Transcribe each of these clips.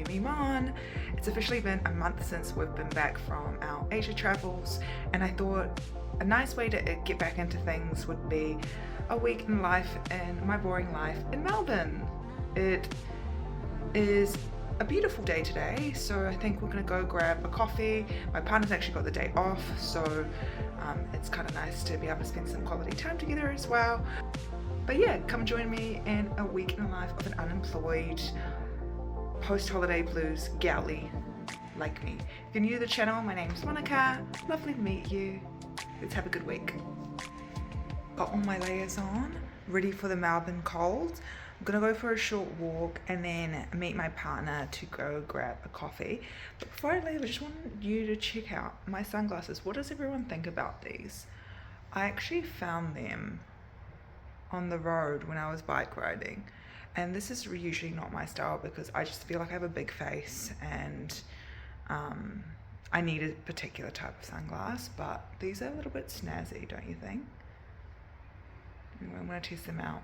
me on. It's officially been a month since we've been back from our Asia travels, and I thought a nice way to get back into things would be a week in life in my boring life in Melbourne. It is a beautiful day today, so I think we're gonna go grab a coffee. My partner's actually got the day off, so it's kind of nice to be able to spend some quality time together as well. But yeah, come join me in a week in the life of an unemployed, post-holiday blues galley like me. If you're new to the channel, my name's Monica. Lovely to meet you. Let's have a good week. Got all my layers on, ready for the Melbourne cold. I'm gonna go for a short walk and then meet my partner to go grab a coffee. But before I leave, I just want you to check out my sunglasses. What does everyone think about these? I actually found them on the road when I was bike riding, and this is usually not my style because I just feel like I have a big face and I need a particular type of sunglass, but these are a little bit snazzy, don't you think? Anyway, I'm gonna test them out.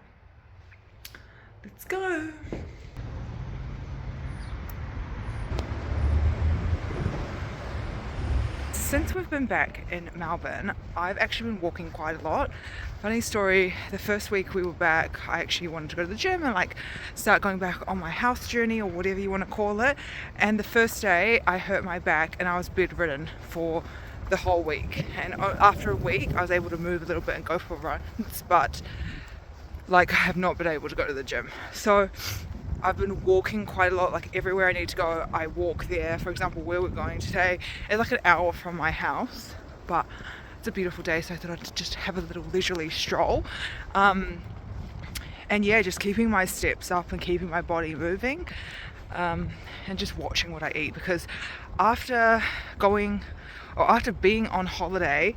Let's go. Since we've been back in Melbourne, I've actually been walking quite a lot. Funny story, the first week we were back, I actually wanted to go to the gym and start going back on my health journey or whatever you want to call it. And the first day I hurt my back and I was bedridden for the whole week. And after a week I was able to move a little bit and go for runs, but I have not been able to go to the gym. So I've been walking quite a lot, everywhere I need to go, I walk there. For example, where we're going today is an hour from my house, but it's a beautiful day, so I thought I'd just have a little leisurely stroll. And yeah, just keeping my steps up and keeping my body moving, and just watching what I eat, because after being on holiday,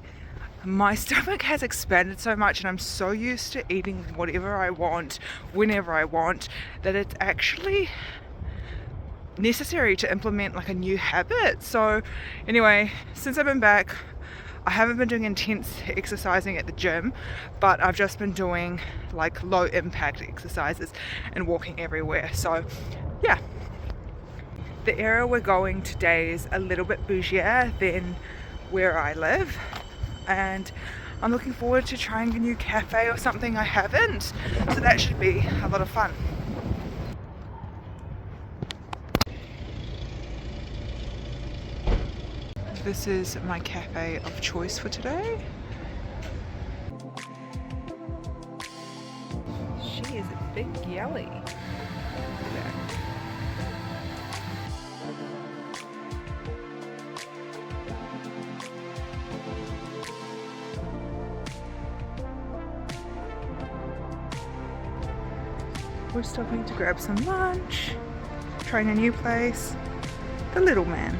my stomach has expanded so much and I'm so used to eating whatever I want, whenever I want, that it's actually necessary to implement a new habit. So anyway, since I've been back, I haven't been doing intense exercising at the gym, but I've just been doing low impact exercises and walking everywhere. So yeah, the area we're going today is a little bit bougier than where I live, and I'm looking forward to trying a new cafe or something I haven't, so that should be a lot of fun. This is my cafe of choice for today. She is a big yelly. We're stopping to grab some lunch, trying a new place, the Little Man.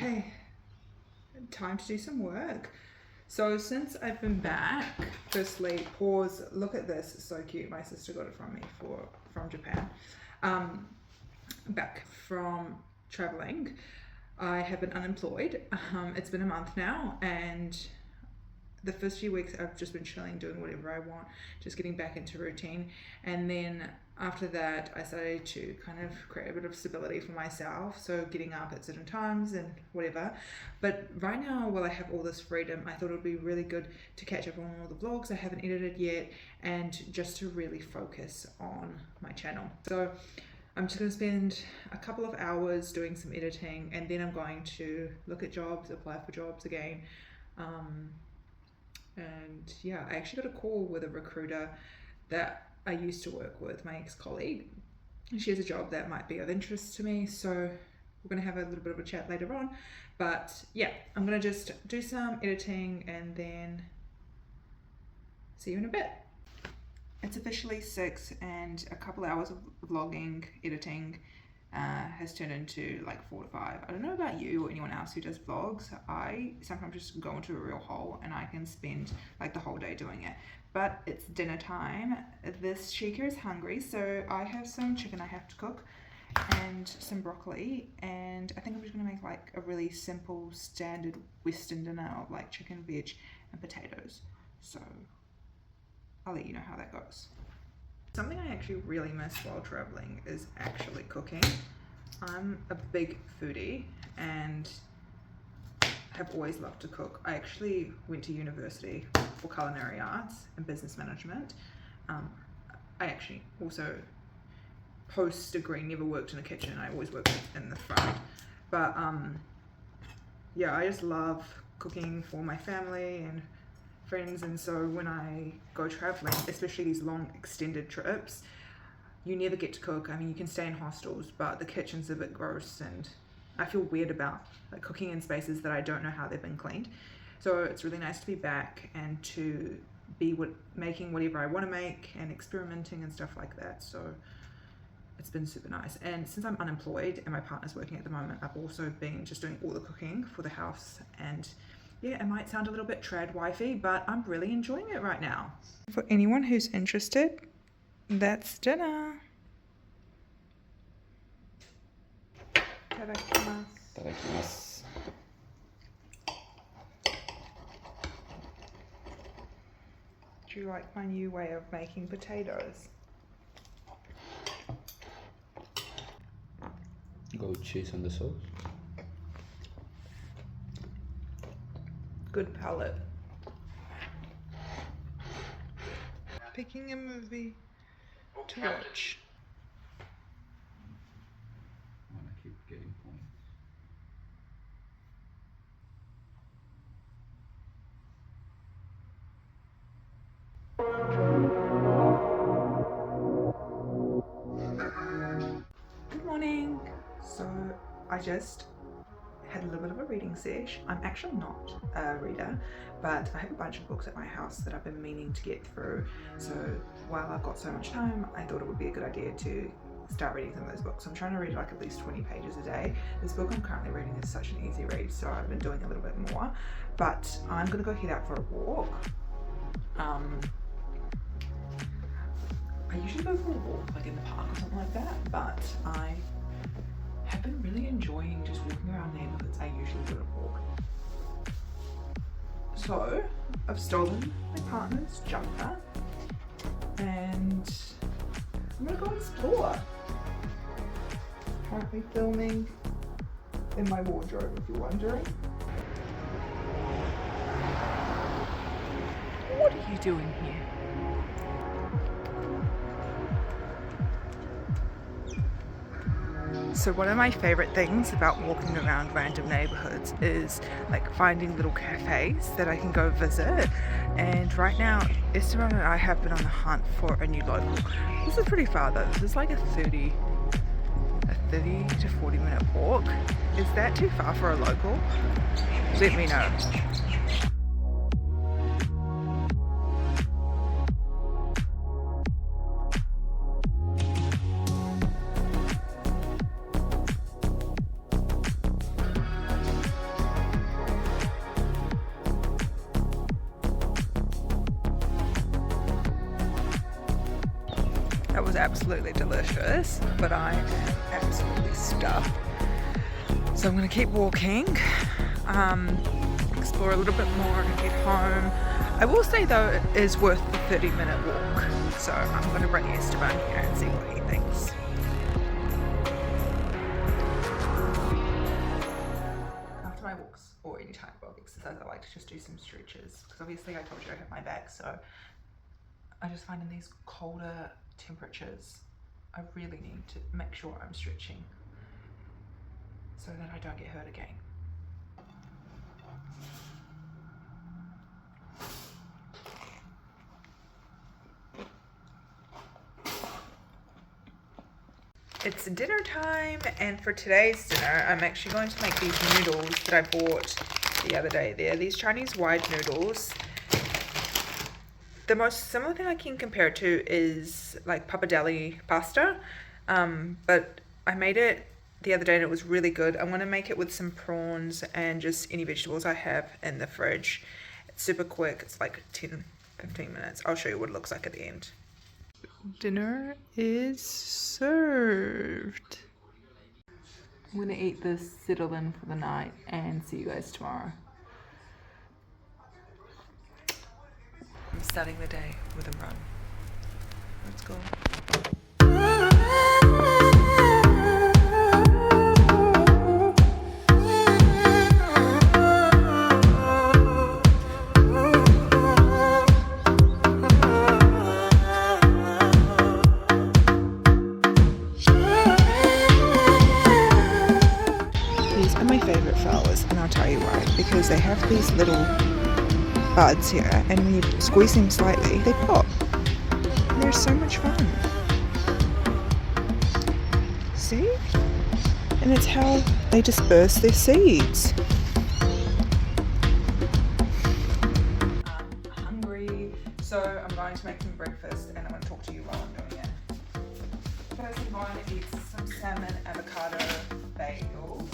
Okay, time to do some work. So since I've been back, firstly, pause, look at this, it's so cute. My sister got it from me from Japan. Back from traveling, I have been unemployed. It's been a month now, and the first few weeks I've just been chilling, doing whatever I want, just getting back into routine. And then after that, I started to kind of create a bit of stability for myself, so getting up at certain times and whatever. But right now, while I have all this freedom, I thought it would be really good to catch up on all the vlogs I haven't edited yet, and just to really focus on my channel. So I'm just going to spend a couple of hours doing some editing, and then I'm going to look at jobs, apply for jobs again. And yeah, I actually got a call with a recruiter that I used to work with, my ex-colleague, she has a job that might be of interest to me, so we're going to have a little bit of a chat later on. But yeah, I'm going to just do some editing and then see you in a bit. It's officially 6 and a couple hours of vlogging, editing has turned into like 4 to 5. I don't know about you or anyone else who does vlogs. I sometimes just go into a real hole and I can spend like the whole day doing it. But it's dinner time. This Chica is hungry, so I have some chicken I have to cook and some broccoli, and I think I'm just gonna make like a really simple standard Western dinner of like chicken, veg and potatoes. So I'll let you know how that goes. Something I actually really miss while traveling is actually cooking. I'm a big foodie and have always loved to cook. I actually went to university for culinary arts and business management. I actually also post degree never worked in a kitchen. I always worked in the front. But yeah, I just love cooking for my family and friends, and so when I go traveling, especially these long extended trips, you never get to cook. I mean, you can stay in hostels, but the kitchen's a bit gross and I feel weird about like cooking in spaces that I don't know how they've been cleaned. So it's really nice to be back and to be making whatever I want to make and experimenting and stuff like that. So it's been super nice. And since I'm unemployed and my partner's working at the moment, I've also been just doing all the cooking for the house. And yeah, it might sound a little bit trad wifey, but I'm really enjoying it right now. For anyone who's interested, that's dinner. Itadakimasu. Itadakimasu. Do you like my new way of making potatoes? Goat cheese on the sauce. Good palate. Picking a movie to watch. I want to keep getting points. Good morning. So I just had a little bit of a reading sesh. I'm actually not a reader, but I have a bunch of books at my house that I've been meaning to get through. So while I've got so much time, I thought it would be a good idea to start reading some of those books. I'm trying to read like at least 20 pages a day. This book I'm currently reading is such an easy read, so I've been doing a little bit more, but I'm gonna go head out for a walk. I usually go for a walk like in the park or something like that, but I have been really enjoying just walking around neighbourhoods I usually wouldn't walk. So I've stolen my partner's jumper and I'm gonna go explore. Currently filming in my wardrobe, if you're wondering. What are you doing here? So one of my favourite things about walking around random neighbourhoods is like finding little cafes that I can go visit. And right now, Esteban and I have been on the hunt for a new local. This is pretty far though. This is like a 30 to 40 minute walk. Is that too far for a local? Let me know. That was absolutely delicious, but I am absolutely stuffed. So I'm going to keep walking, explore a little bit more and get home. I will say though, it is worth the 30-minute walk. So I'm going to bring Esteban here and see what he thinks. After my walks, or any type of exercise, I like to just do some stretches. Because obviously I told you I have my back, so I just find in these colder temperatures, I really need to make sure I'm stretching so that I don't get hurt again. It's dinner time, and for today's dinner, I'm actually going to make these noodles that I bought the other day. They're these Chinese wide noodles. The most similar thing I can compare it to is like pappardelle pasta, but I made it the other day and it was really good. I'm going to make it with some prawns and just any vegetables I have in the fridge. It's super quick. It's like 10-15 minutes. I'll show you what it looks like at the end. Dinner is served. I'm going to eat this, settle in for the night, and see you guys tomorrow. I'm starting the day with a run. Let's go. These are my favorite flowers, and I'll tell you why. Because they have these little buds here, and when you squeeze them slightly, they pop. And they're so much fun. See? And it's how they disperse their seeds. I'm hungry, so I'm going to make some breakfast, and I'm going to talk to you while I'm doing it. First, I'm going to eat some salmon, avocado, bagels,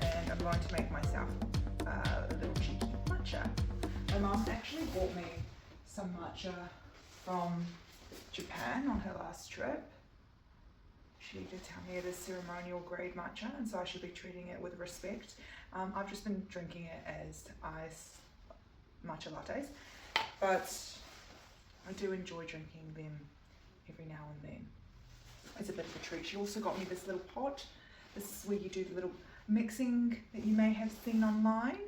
and I'm going to make myself a little cheeky matcha. My mom actually bought me some matcha from Japan on her last trip. She did tell me it is ceremonial grade matcha, and so I should be treating it with respect. I've just been drinking it as iced matcha lattes, but I do enjoy drinking them every now and then. It's a bit of a treat. She also got me this little pot. This is where you do the little mixing that you may have seen online.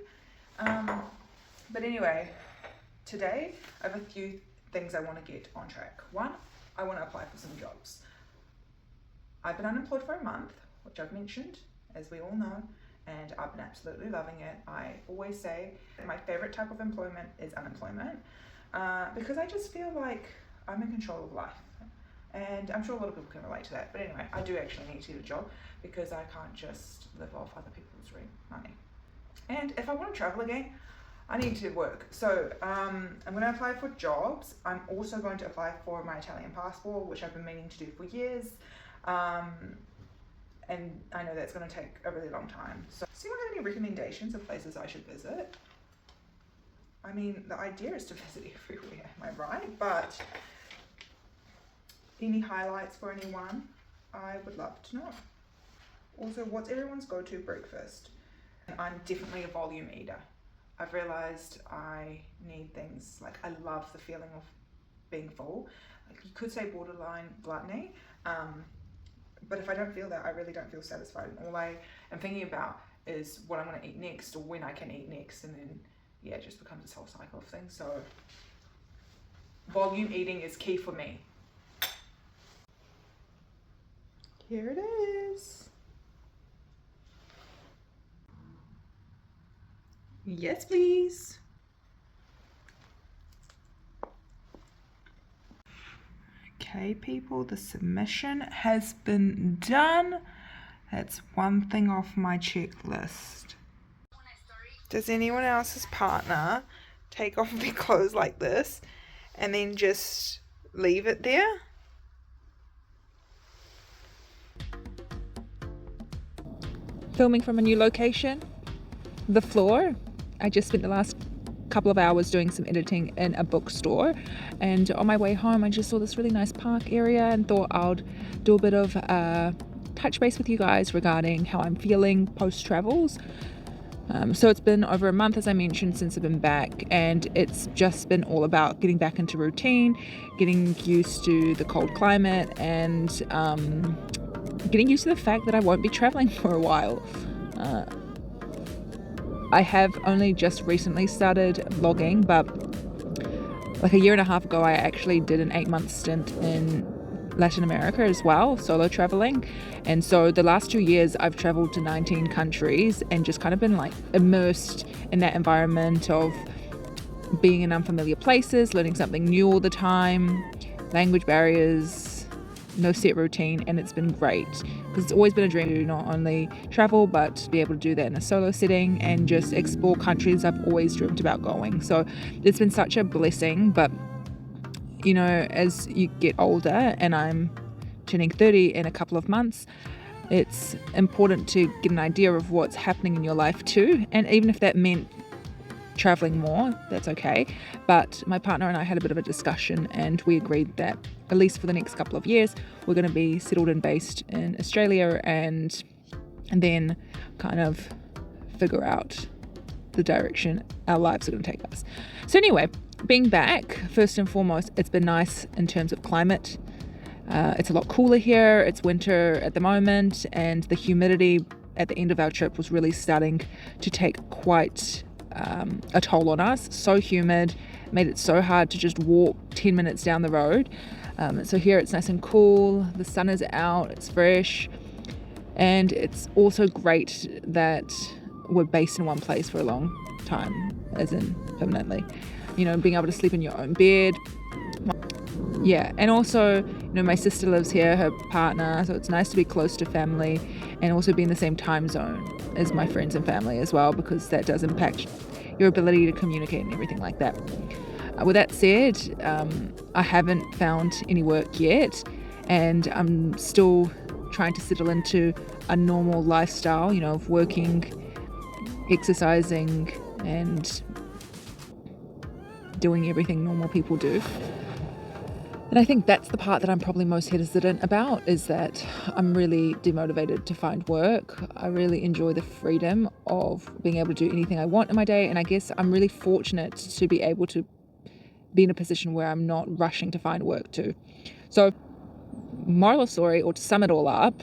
But anyway, today I have a few things I want to get on track. One, I want to apply for some jobs. I've been unemployed for a month, which I've mentioned, as we all know, and I've been absolutely loving it. I always say my favorite type of employment is unemployment, because I just feel like I'm in control of life. And I'm sure a lot of people can relate to that. But anyway, I do actually need to get a job because I can't just live off other people's rent money. And if I want to travel again, I need to work. So I'm going to apply for jobs. I'm also going to apply for my Italian passport, which I've been meaning to do for years. And I know that's going to take a really long time. So does anyone have any recommendations of places I should visit? I mean, the idea is to visit everywhere, am I right? But any highlights for anyone? I would love to know. Also, what's everyone's go-to breakfast? I'm definitely a volume eater. I've realized I need things like, I love the feeling of being full. Like, you could say borderline gluttony, but if I don't feel that, I really don't feel satisfied. And all I am thinking about is what I'm going to eat next, or when I can eat next, and then yeah, it just becomes this whole cycle of things. So volume eating is key for me. Here it is. Yes, please. Okay, people, the submission has been done. That's one thing off my checklist. Does anyone else's partner take off their clothes like this and then just leave it there? Filming from a new location, the floor. I just spent the last couple of hours doing some editing in a bookstore, and on my way home I just saw this really nice park area and thought I'd do a bit of touch base with you guys regarding how I'm feeling post travels. So it's been over a month, as I mentioned, since I've been back, and it's just been all about getting back into routine, getting used to the cold climate, and getting used to the fact that I won't be traveling for a while. I have only just recently started vlogging, but like a year and a half ago I actually did an 8-month stint in Latin America as well, solo traveling. And so the last 2 years I've traveled to 19 countries and just kind of been like immersed in that environment of being in unfamiliar places, learning something new all the time, language barriers, no set routine, and it's been great because it's always been a dream to not only travel but be able to do that in a solo setting and just explore countries I've always dreamt about going. So it's been such a blessing. But you know, as you get older, and I'm turning 30 in a couple of months, it's important to get an idea of what's happening in your life too. And even if that meant traveling more, that's okay. But my partner and I had a bit of a discussion, and we agreed that at least for the next couple of years we're going to be settled and based in Australia, and then kind of figure out the direction our lives are going to take us. So anyway, being back, first and foremost, it's been nice in terms of climate. It's a lot cooler here. It's winter at the moment, and the humidity at the end of our trip was really starting to take quite a toll on us. So humid, made it so hard to just walk 10 minutes down the road. So here it's nice and cool, the sun is out, it's fresh, and it's also great that we're based in one place for a long time, as in permanently. You know, being able to sleep in your own bed. Yeah, and also, you know, my sister lives here, her partner, so it's nice to be close to family and also be in the same time zone as my friends and family as well, because that does impact your ability to communicate and everything like that. With that said, I haven't found any work yet, and I'm still trying to settle into a normal lifestyle, you know, of working, exercising, and doing everything normal people do. And I think that's the part that I'm probably most hesitant about, is that I'm really demotivated to find work. I really enjoy the freedom of being able to do anything I want in my day, and I guess I'm really fortunate to be able to be in a position where I'm not rushing to find work too. So, moral of the story, or to sum it all up,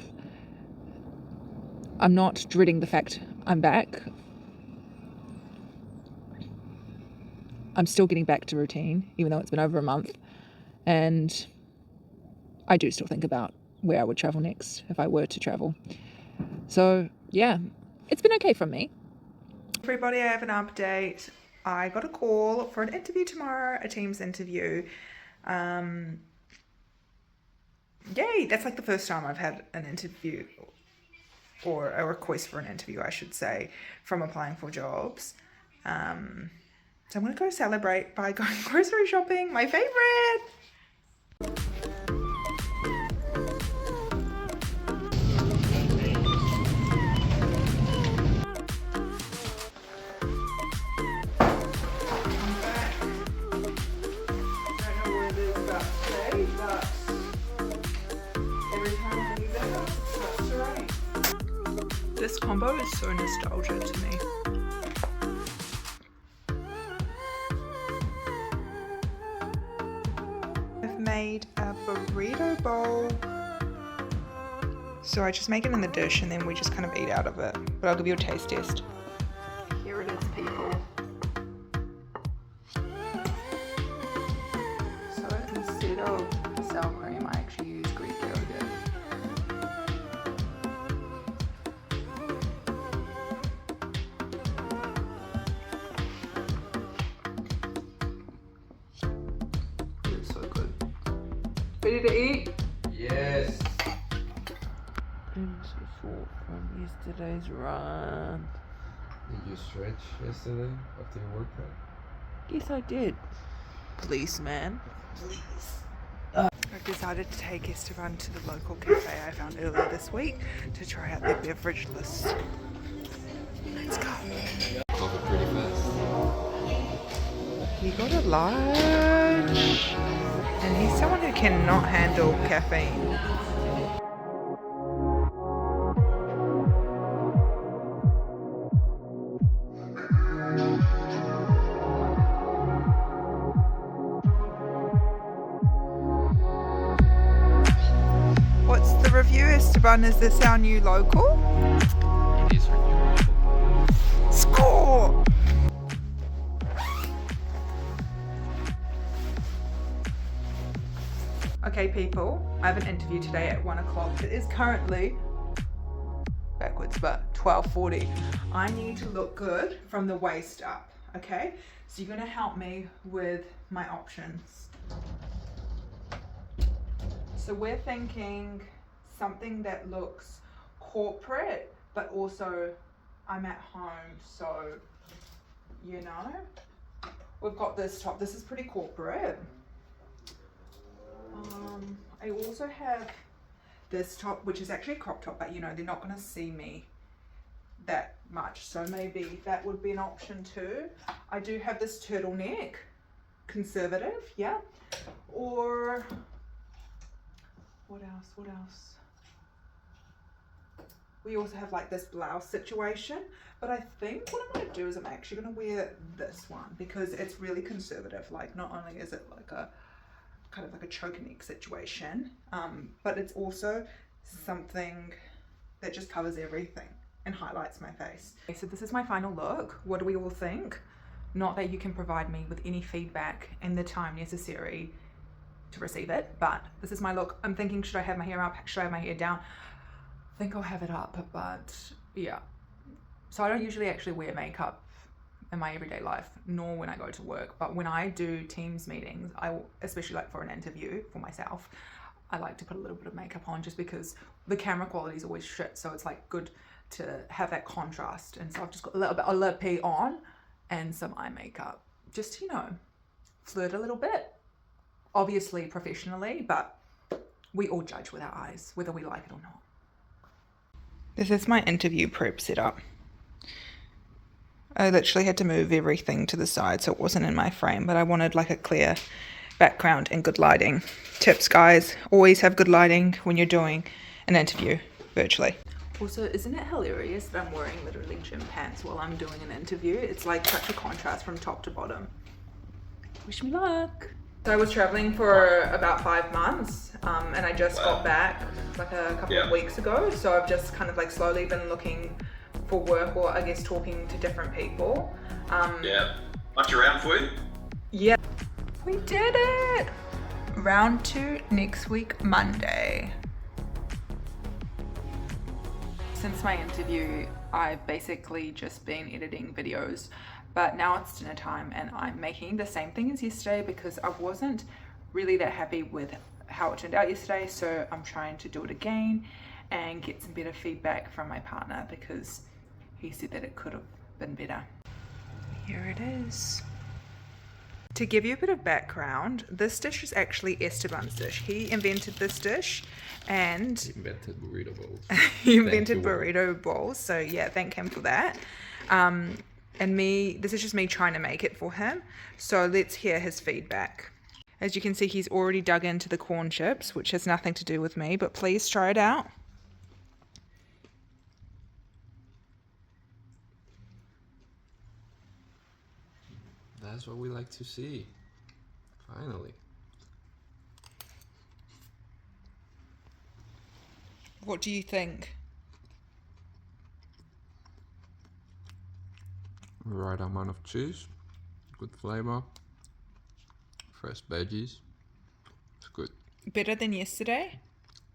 I'm not dreading the fact I'm back. I'm still getting back to routine, even though it's been over a month. And I do still think about where I would travel next if I were to travel. So yeah, it's been okay from me. Everybody, I have an update. I got a call for an interview tomorrow, a Teams interview. Yay, that's like the first time I've had an interview, or a request for an interview, I should say, from applying for jobs. So I'm going to go celebrate by going grocery shopping, my favorite. This combo is so nostalgic to me. I've made a burrito bowl. So I just make it in the dish and then we just kind of eat out of it. But I'll give you a taste test. Here it is, people. So instead of sour cream, I actually use Greek yogurt. Ready to eat? Yes. I'm so sore from yesterday's run. Did you stretch yesterday after your workout? Yes, I did. Please, man. Please. I've decided to take Esteban to the local cafe I found earlier this week to try out their beverage list. Let's go. Cover pretty fast. He got a large. And he's someone who cannot handle caffeine. What's the review, Esteban? Is this our new local? It is renewable. Score! Okay, people, I have an interview today at 1 o'clock. It is currently backwards, but 12:40. I need to look good from the waist up, okay? So you're gonna help me with my options. So we're thinking something that looks corporate, but also I'm at home, so, you know. We've got this top. This is pretty corporate. I also have this top, which is actually a crop top, but you know, they're not going to see me that much, so maybe that would be an option too. I do have this turtleneck, conservative, yeah. Or what else? We also have like this blouse situation, but I think what I'm going to do is I'm actually going to wear this one because it's really conservative. Like, not only is it like a kind of like a choker neck situation, but it's also something that just covers everything and highlights my face. Okay, so this is my final look. What do we all think? Not that you can provide me with any feedback in the time necessary to receive it, but this is my look. I'm thinking, should I have my hair up? Should I have my hair down? I think I'll have it up, but yeah. So I don't usually actually wear makeup in my everyday life, nor when I go to work. But when I do Teams meetings, especially like for an interview for myself, I like to put a little bit of makeup on just because the camera quality is always shit. So it's like good to have that contrast. And so I've just got a little bit of lip P on and some eye makeup. Just, you know, flirt a little bit. Obviously professionally, but we all judge with our eyes, whether we like it or not. This is my interview prep setup. I literally had to move everything to the side so it wasn't in my frame, but I wanted like a clear background and good lighting. Tips, guys, always have good lighting when you're doing an interview virtually. Also, isn't it hilarious that I'm wearing literally gym pants while I'm doing an interview? It's like such a contrast from top to bottom. Wish me luck. So I was traveling for about 5 months, and I just got back like a couple of weeks ago. So I've just kind of like slowly been looking for work, or I guess talking to different people. Much around for you? Yeah. We did it! Round 2 next week, Monday. Since my interview, I've basically just been editing videos. But now it's dinner time and I'm making the same thing as yesterday because I wasn't really that happy with how it turned out yesterday. So I'm trying to do it again and get some better feedback from my partner because he said that it could have been better. Here it is. To give you a bit of background, this dish is actually Esteban's dish. He invented this dish and He invented burrito bowls. he invented burrito bowls. So yeah, thank him for that. And this is just me trying to make it for him. So let's hear his feedback. As you can see, he's already dug into the corn chips, which has nothing to do with me, but please try it out. That's what we like to see. Finally. What do you think? Right amount of cheese, good flavor, fresh veggies. It's good. Better than yesterday?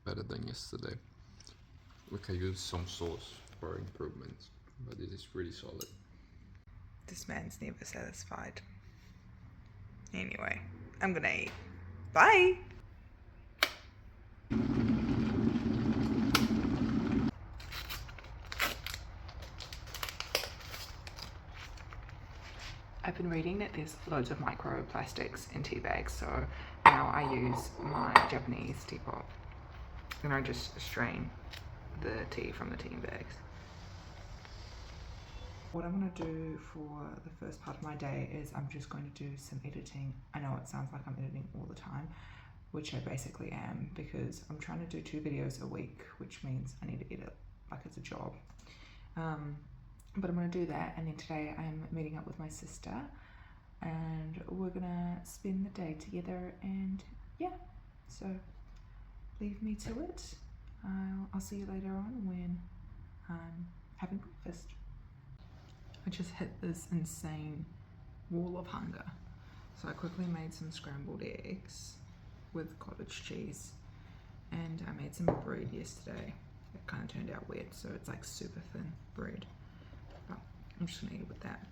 Better than yesterday. We can use some sauce for improvements, but it is pretty solid. This man's never satisfied. Anyway, I'm gonna eat. Bye! I've been reading that there's loads of microplastics in tea bags, so now I use my Japanese teapot and I just strain the tea from the tea bags. What I'm going to do for the first part of my day is I'm just going to do some editing. I know it sounds like I'm editing all the time, which I basically am because I'm trying to do 2 videos a week, which means I need to edit like it's a job. But I'm going to do that, and then today I'm meeting up with my sister and we're going to spend the day together, and yeah, so leave me to it. I'll see you later on when I'm having breakfast. I just hit this insane wall of hunger, so I quickly made some scrambled eggs with cottage cheese, and I made some bread yesterday. It kind of turned out weird, so it's like super thin bread, but I'm just gonna eat it with that.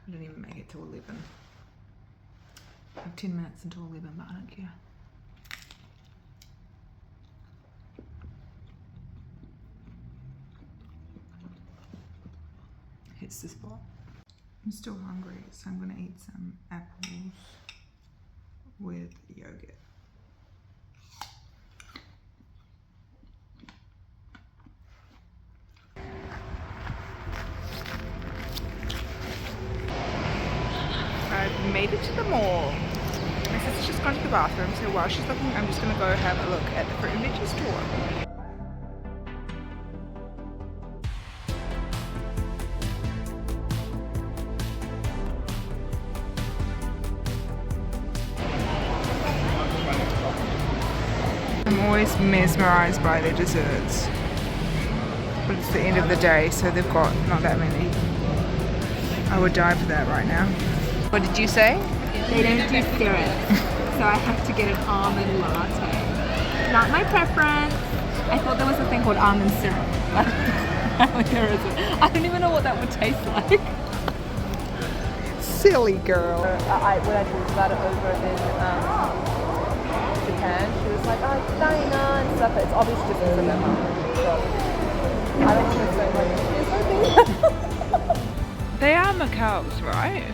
I didn't even make it till 11. I have 10 minutes until 11, but I don't care. Hits the spot. I'm still hungry, so I'm gonna eat some apples with yogurt. I've made it to the mall. My sister's just gone to the bathroom, so while she's looking, I'm just gonna go have a look at the fruit and veggie store. I'm always mesmerised by their desserts, but it's the end of the day, so they've got not that many. I would die for that right now. What did you say? They don't do syrup, so I have to get an almond latte. Not my preference. I thought there was a thing called almond syrup, but there isn't. I don't even know what that would taste like. Silly girl. When I talked about it over in Japan, she was like, oh, it's China and stuff, but it's obviously different from them. I don't think so. They are macaws, right?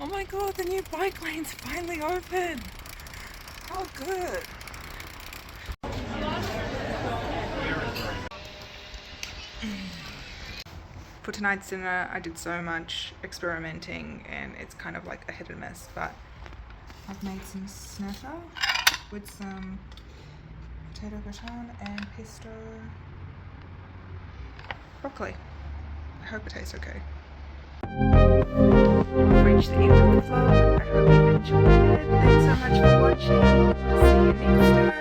Oh my god, the new bike lane's finally open! Oh good! For tonight's dinner, I did so much experimenting and it's kind of like a hit and miss, but I've made some snapper with some potato gratin and pesto broccoli. I hope it tastes okay. We've reached the end of the vlog. I hope you've enjoyed it. Thanks so much for watching. See you next time.